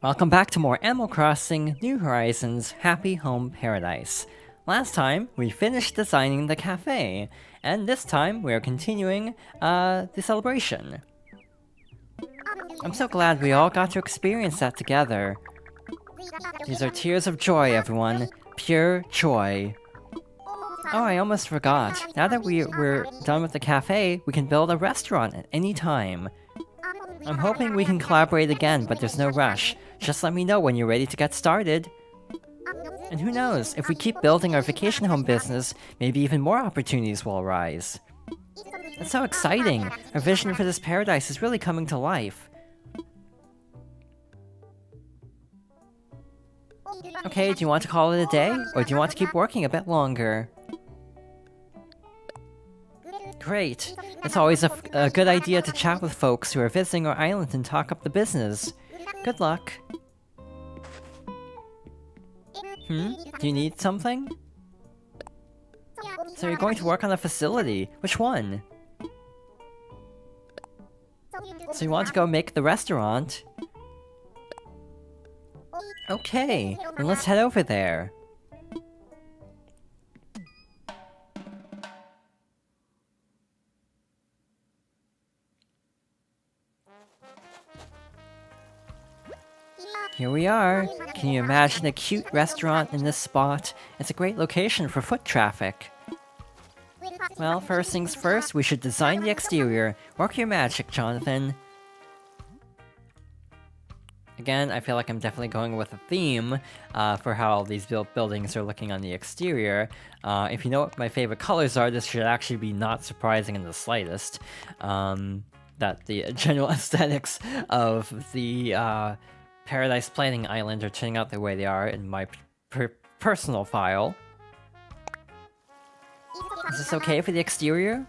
Welcome back to more Animal Crossing New Horizons Happy Home Paradise. Last time, we finished designing the cafe, and this time we are continuing the celebration. I'm so glad we all got to experience that together. These are tears of joy, everyone. Pure joy. Oh, I almost forgot. Now that we're done with the cafe, we can build a restaurant at any time. I'm hoping we can collaborate again, but there's no rush. Just let me know when you're ready to get started. And who knows, if we keep building our vacation home business, maybe even more opportunities will arise. It's so exciting! Our vision for this paradise is really coming to life. Okay, do you want to call it a day, or do you want to keep working a bit longer? Great! It's always a good idea to chat with folks who are visiting our island and talk up the business. Good luck. Do you need something? So you're going to work on a facility. Which one? So you want to go make the restaurant? Okay, then let's head over there. Here we are. Can you imagine a cute restaurant in this spot? It's a great location for foot traffic. Well, first things first, we should design the exterior. Work your magic, Jonathan. Again, I feel like I'm definitely going with a theme for how these buildings are looking on the exterior. If you know what my favorite colors are, this should actually be not surprising in the slightest. That the general aesthetics of the Paradise Planning Island are turning out the way they are in my personal file. Is this okay for the exterior?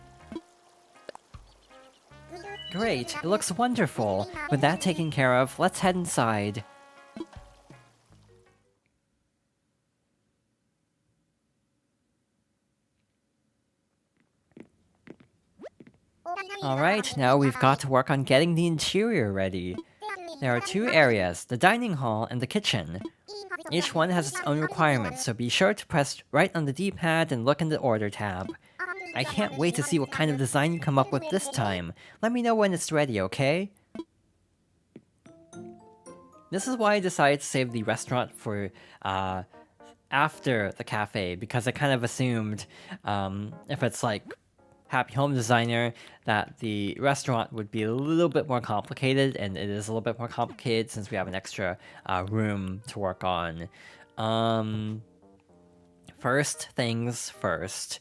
Great, it looks wonderful. With that taken care of, let's head inside. Alright, now we've got to work on getting the interior ready. There are two areas, the dining hall and the kitchen. Each one has its own requirements, so be sure to press right on the D-pad and look in the Order tab. I can't wait to see what kind of design you come up with this time. Let me know when it's ready, okay? This is why I decided to save the restaurant for after the cafe, because I kind of assumed if it's like Happy Home Designer, that the restaurant would be a little bit more complicated, and it is a little bit more complicated since we have an extra room to work on. First things first,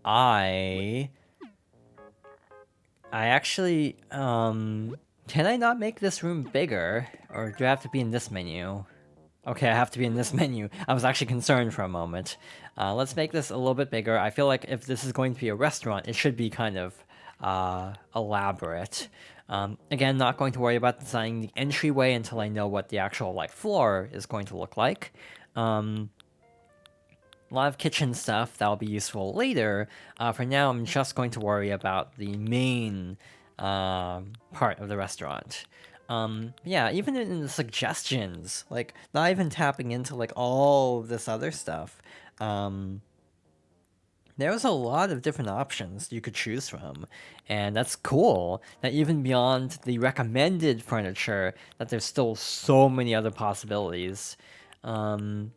I actually, can I not make this room bigger, or do I have to be in this menu? Okay, I have to be in this menu. I was actually concerned for a moment. Let's make this a little bit bigger. I feel like if this is going to be a restaurant, it should be kind of elaborate. Again, not going to worry about designing the entryway until I know what the actual like floor is going to look like. A lot of kitchen stuff that'll be useful later. For now, I'm just going to worry about the main part of the restaurant. Yeah, even in the suggestions, like, not even tapping into, like, all this other stuff, there's a lot of different options you could choose from, and that's cool, that even beyond the recommended furniture, that there's still so many other possibilities. So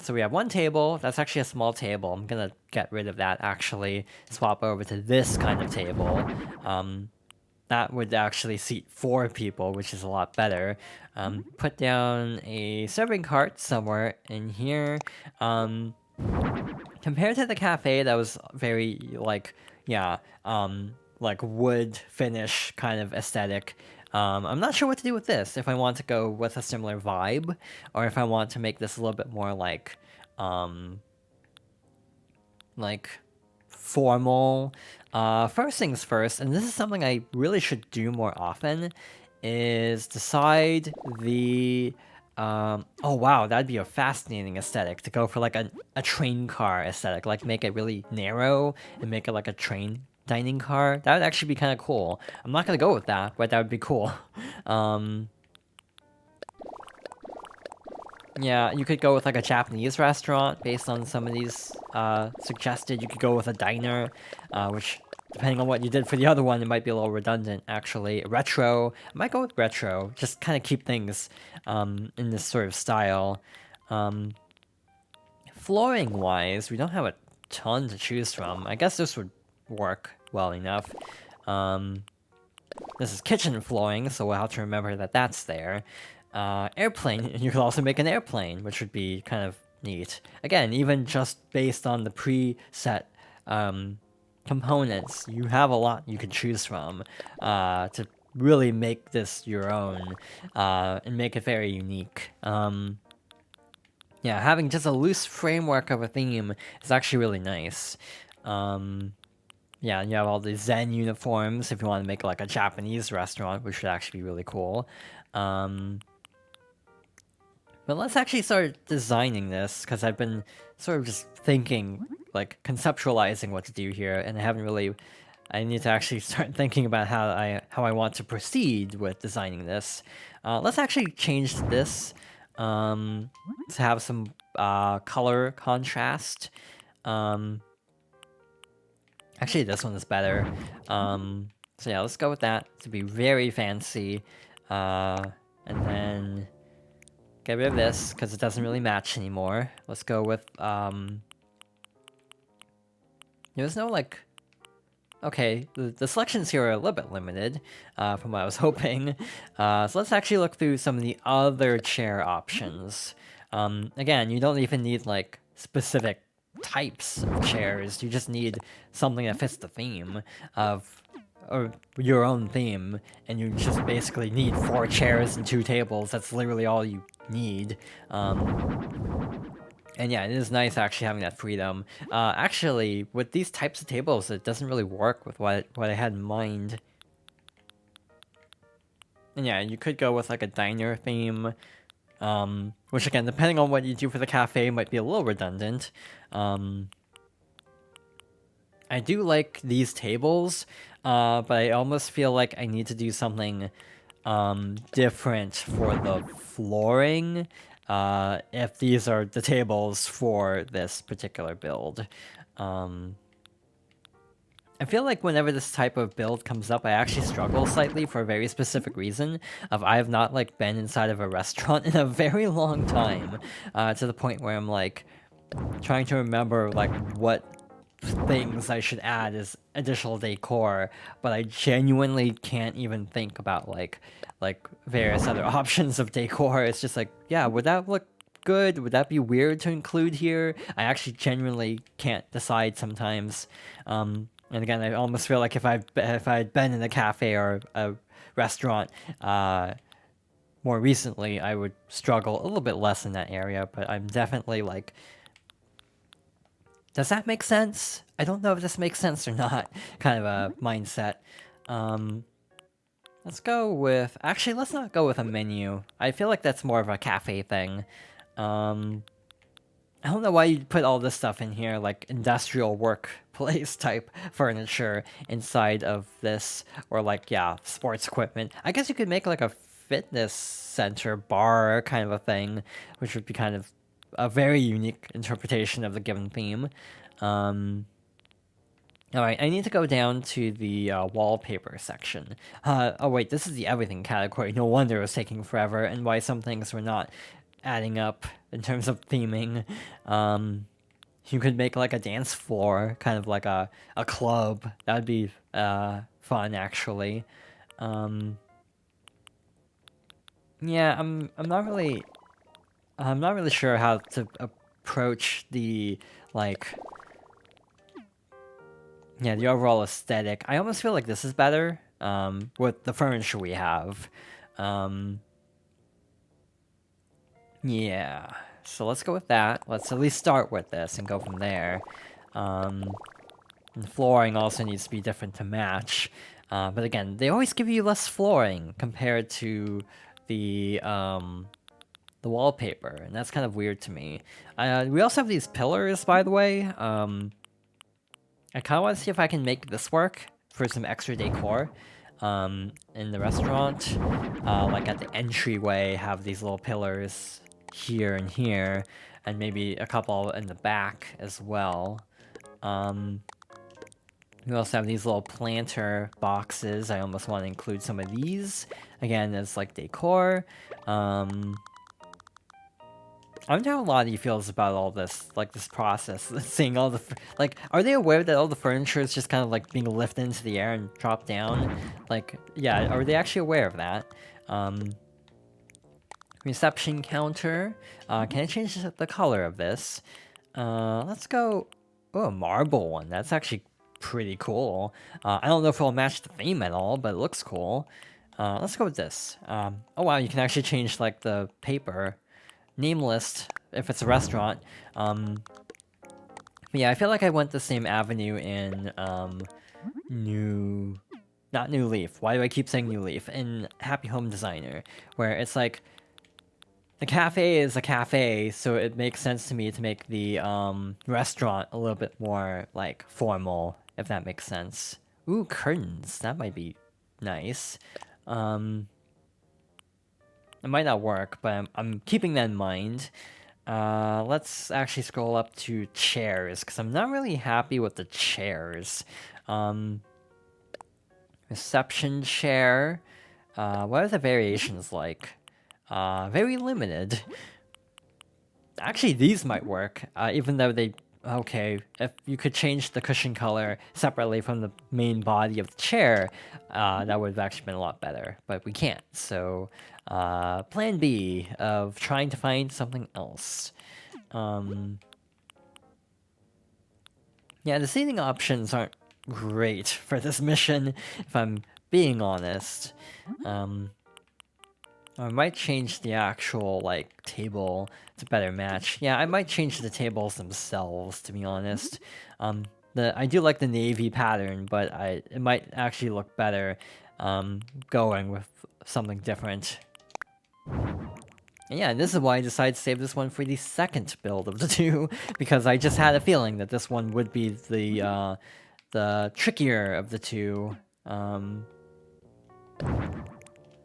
we have one table, that's actually a small table, I'm gonna get rid of that, actually, swap over to this kind of table. That would actually seat 4 people, which is a lot better. Put down a serving cart somewhere in here. Compared to the cafe, that was very, like, yeah, like wood finish kind of aesthetic. I'm not sure what to do with this, if I want to go with a similar vibe, or if I want to make this a little bit more like formal. First things first, and this is something I really should do more often, is decide the oh wow, that'd be a fascinating aesthetic to go for like a train car aesthetic, like make it really narrow and make it like a train dining car. That would actually be kind of cool. I'm not gonna go with that, but that would be cool. Yeah, you could go with like a Japanese restaurant based on some of these suggested. You could go with a diner, which depending on what you did for the other one, it might be a little redundant actually. Retro, I might go with retro. Just kind of keep things in this sort of style. Flooring wise, we don't have a ton to choose from. I guess this would work well enough. This is kitchen flooring, so we'll have to remember that that's there. Airplane, you could also make an airplane, which would be kind of neat. Again, even just based on the preset components, you have a lot you can choose from to really make this your own and make it very unique. Yeah, having just a loose framework of a theme is actually really nice. Yeah, and you have all these Zen uniforms if you want to make like a Japanese restaurant, which would actually be really cool. But let's actually start designing this, because I've been sort of just thinking, like conceptualizing what to do here, and I haven't really... I need to actually start thinking about how I want to proceed with designing this. Let's actually change this to have some color contrast. Actually, this one is better. So yeah, let's go with that to be very fancy. And then get rid of this, because it doesn't really match anymore. Let's go with... There's no, like... Okay, the selections here are a little bit limited from what I was hoping. So let's actually look through some of the other chair options. Again, you don't even need, like, specific types of chairs. You just need something that fits the theme of... or your own theme, and you just basically need 4 chairs and 2 tables. That's literally all you need. And yeah, it is nice actually having that freedom. Actually, with these types of tables, it doesn't really work with what I had in mind. And yeah, you could go with like a diner theme, which again, depending on what you do for the cafe, might be a little redundant. I do like these tables, but I almost feel like I need to do something different for the flooring if these are the tables for this particular build. I feel like whenever this type of build comes up, I actually struggle slightly for a very specific reason of I have not like been inside of a restaurant in a very long time, to the point where I'm like trying to remember like what things I should add as additional decor, but I genuinely can't even think about like various other options of decor. It's just like, yeah, would that look good? Would that be weird to include here? I actually genuinely can't decide sometimes. And again, I almost feel like if I'd been in a cafe or a restaurant more recently, I would struggle a little bit less in that area, but I'm definitely like... Does that make sense? I don't know if this makes sense or not, kind of a mindset. Let's go with... Actually, let's not go with a menu. I feel like that's more of a cafe thing. I don't know why you put all this stuff in here, like industrial workplace type furniture inside of this, or like, yeah, sports equipment. I guess you could make like a fitness center bar kind of a thing, which would be kind of a very unique interpretation of the given theme. Alright, I need to go down to the wallpaper section. Oh wait, this is the everything category. No wonder it was taking forever, and why some things were not adding up in terms of theming. You could make like a dance floor, kind of like a club. That would be fun, actually. Yeah, I'm not really sure how to approach the like... Yeah, the overall aesthetic. I almost feel like this is better with the furniture we have. Yeah, so let's go with that. Let's at least start with this and go from there. And the flooring also needs to be different to match. But again, they always give you less flooring compared to the wallpaper, and that's kind of weird to me. We also have these pillars, by the way. I kind of want to see if I can make this work for some extra decor in the restaurant. Like at the entryway, have these little pillars here and here, and maybe a couple in the back as well. We also have these little planter boxes. I almost want to include some of these, again, as like decor. I wonder how Lottie feels about all this, like this process, seeing all the, like, are they aware that all the furniture is just kind of like being lifted into the air and dropped down? Like, yeah, are they actually aware of that? Reception counter. Can I change the color of this? Let's go, oh, a marble one. That's actually pretty cool. I don't know if it'll match the theme at all, but it looks cool. Let's go with this. Oh wow, you can actually change like the paper. Name list, if it's a restaurant. But yeah, I feel like I went the same avenue in not New Leaf. Why do I keep saying New Leaf? In Happy Home Designer, where it's like the cafe is a cafe, so it makes sense to me to make the restaurant a little bit more like formal, if that makes sense. Ooh, curtains. That might be nice. It might not work, but I'm keeping that in mind. Let's actually scroll up to chairs, because I'm not really happy with the chairs. Reception chair. What are the variations like? Very limited. Actually, these might work, even though they... Okay, if you could change the cushion color separately from the main body of the chair, that would have actually been a lot better. But we can't, so plan B of trying to find something else. Yeah, the seating options aren't great for this mission, if I'm being honest. I might change the actual, like, table to better match. Yeah, I might change the tables themselves, to be honest. I do like the navy pattern, but it might actually look better going with something different. And yeah, this is why I decided to save this one for the second build of the two, because I just had a feeling that this one would be the trickier of the two.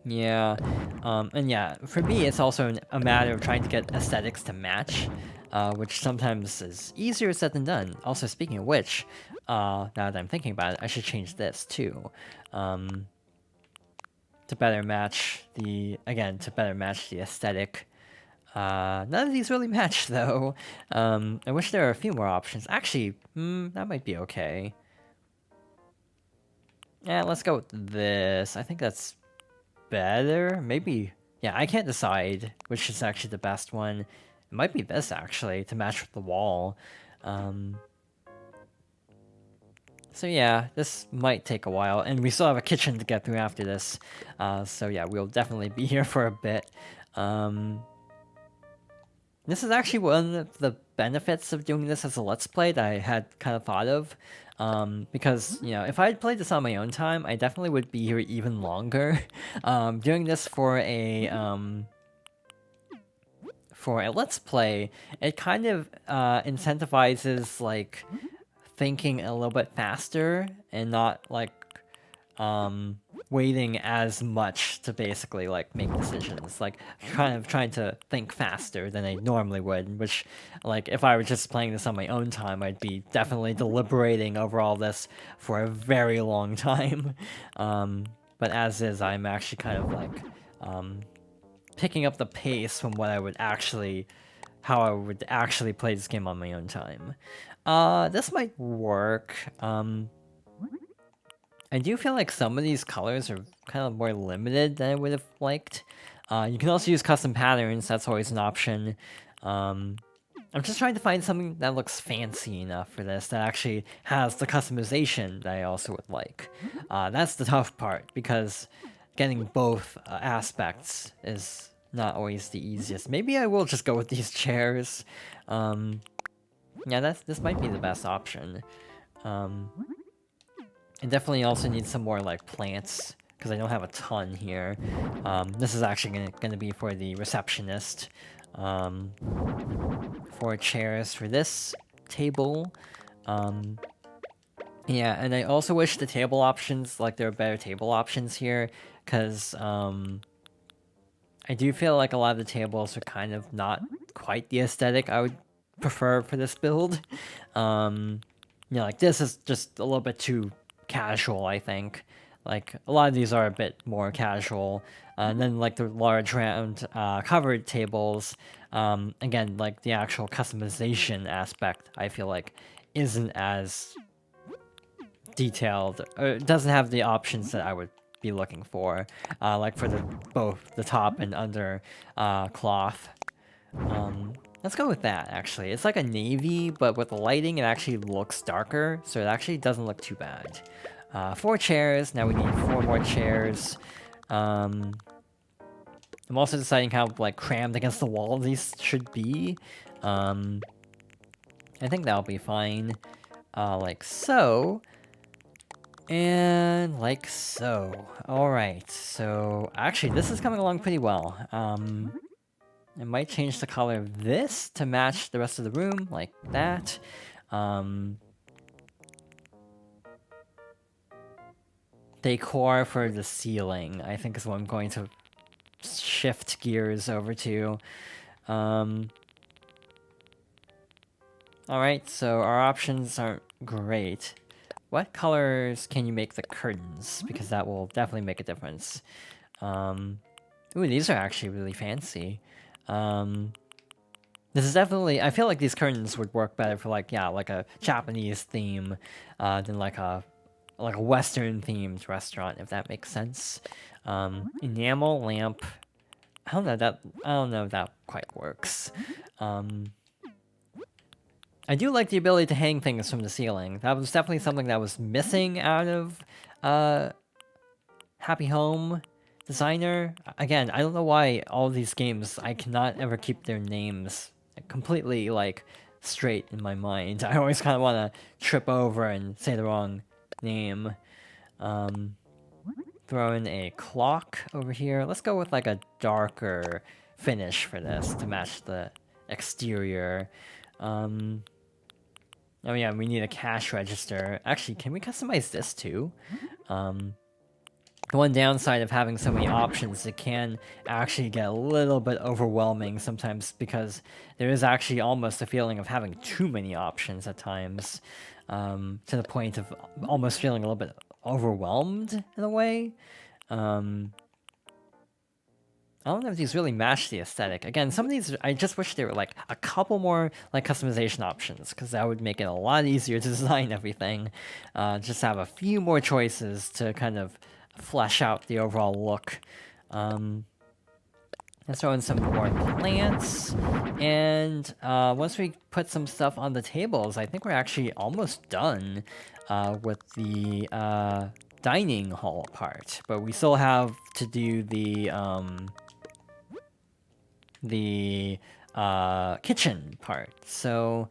Yeah, and yeah, for me, it's also a matter of trying to get aesthetics to match, which sometimes is easier said than done. Also, speaking of which, now that I'm thinking about it, I should change this too, to better match to better match the aesthetic. None of these really match though. I wish there were a few more options. Actually, that might be okay. Yeah, let's go with this. I think that's better? Maybe. Yeah, I can't decide which is actually the best one. It might be this, actually, to match with the wall. So yeah, this might take a while, and we still have a kitchen to get through after this. So yeah, we'll definitely be here for a bit. This is actually one of the benefits of doing this as a Let's Play that I had kind of thought of. Because, you know, if I had played this on my own time, I definitely would be here even longer. Doing this for a Let's Play, it kind of incentivizes, like, thinking a little bit faster and not, like, waiting as much to basically like make decisions, like kind of trying to think faster than I normally would, which like if I were just playing this on my own time, I'd be definitely deliberating over all this for a very long time. But as is, I'm actually kind of like picking up the pace from how I would actually play this game on my own time. This might work. I do feel like some of these colors are kind of more limited than I would have liked. You can also use custom patterns, that's always an option. I'm just trying to find something that looks fancy enough for this, that actually has the customization that I also would like. That's the tough part, because getting both aspects is not always the easiest. Maybe I will just go with these chairs. Yeah, this might be the best option. I definitely also need some more, like, plants, because I don't have a ton here. This is actually gonna be for the receptionist. 4 chairs for this table. Yeah, and I also wish the table options, like, there are better table options here, because, I do feel like a lot of the tables are kind of not quite the aesthetic I would prefer for this build. Like this is just a little bit too casual, I think. Like a lot of these are a bit more casual. And then like the large round covered tables, again, like the actual customization aspect, I feel like isn't as detailed, or it doesn't have the options that I would be looking for, like for both the top and under cloth. Let's go with that, actually. It's like a navy, but with the lighting, it actually looks darker, so it actually doesn't look too bad. 4 chairs, now we need 4 more chairs. I'm also deciding how, like, crammed against the wall these should be. I think that'll be fine. Like so. And like so. Alright, so actually this is coming along pretty well. I might change the color of this to match the rest of the room, like that. Decor for the ceiling, I think is what I'm going to shift gears over to. Alright, so our options aren't great. What colors can you make the curtains? Because that will definitely make a difference. Ooh, these are actually really fancy. This is definitely... I feel like these curtains would work better for, like, yeah, like a Japanese theme than like a Western-themed restaurant, if that makes sense. Enamel lamp. I don't know if that quite works. I do like the ability to hang things from the ceiling. That was definitely something that was missing out of Happy Home Designer. Again, I don't know why all these games, I cannot ever keep their names completely, like, straight in my mind. I always kind of want to trip over and say the wrong name. Throw in a clock over here. Let's go with, like, a darker finish for this to match the exterior. Oh yeah, we need a cash register. Actually, can we customize this too? The one downside of having so many options, it can actually get a little bit overwhelming sometimes, because there is actually almost a feeling of having too many options at times, to the point of almost feeling a little bit overwhelmed in a way. I don't know if these really match the aesthetic. Again, some of these, I just wish there were like a couple more like customization options, because that would make it a lot easier to design everything. Just have a few more choices to kind of flesh out the overall look. Let's throw in some more plants, and once we put some stuff on the tables, I think we're actually almost done with the dining hall part. But we still have to do the kitchen part. So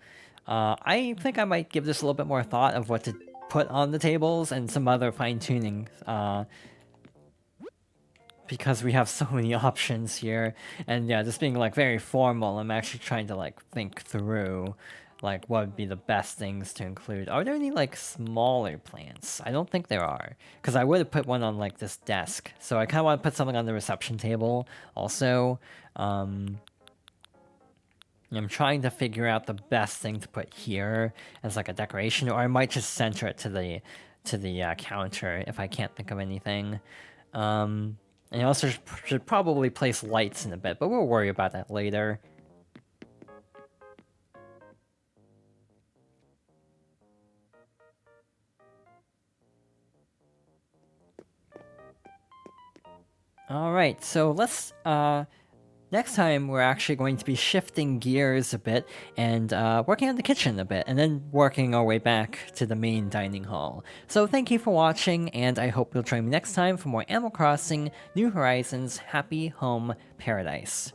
I think I might give this a little bit more thought of what to put on the tables and some other fine-tuning, because we have so many options here. And yeah, just being like very formal, I'm actually trying to like think through like what would be the best things to include. Are there any like smaller plants? I don't think there are, because I would have put one on like this desk. So I kind of want to put something on the reception table also. I'm trying to figure out the best thing to put here as like a decoration, or I might just center it to the counter if I can't think of anything. And I also should probably place lights in a bit, but we'll worry about that later. Alright, so let's, next time we're actually going to be shifting gears a bit and working on the kitchen a bit, and then working our way back to the main dining hall. So thank you for watching, and I hope you'll join me next time for more Animal Crossing New Horizons Happy Home Paradise.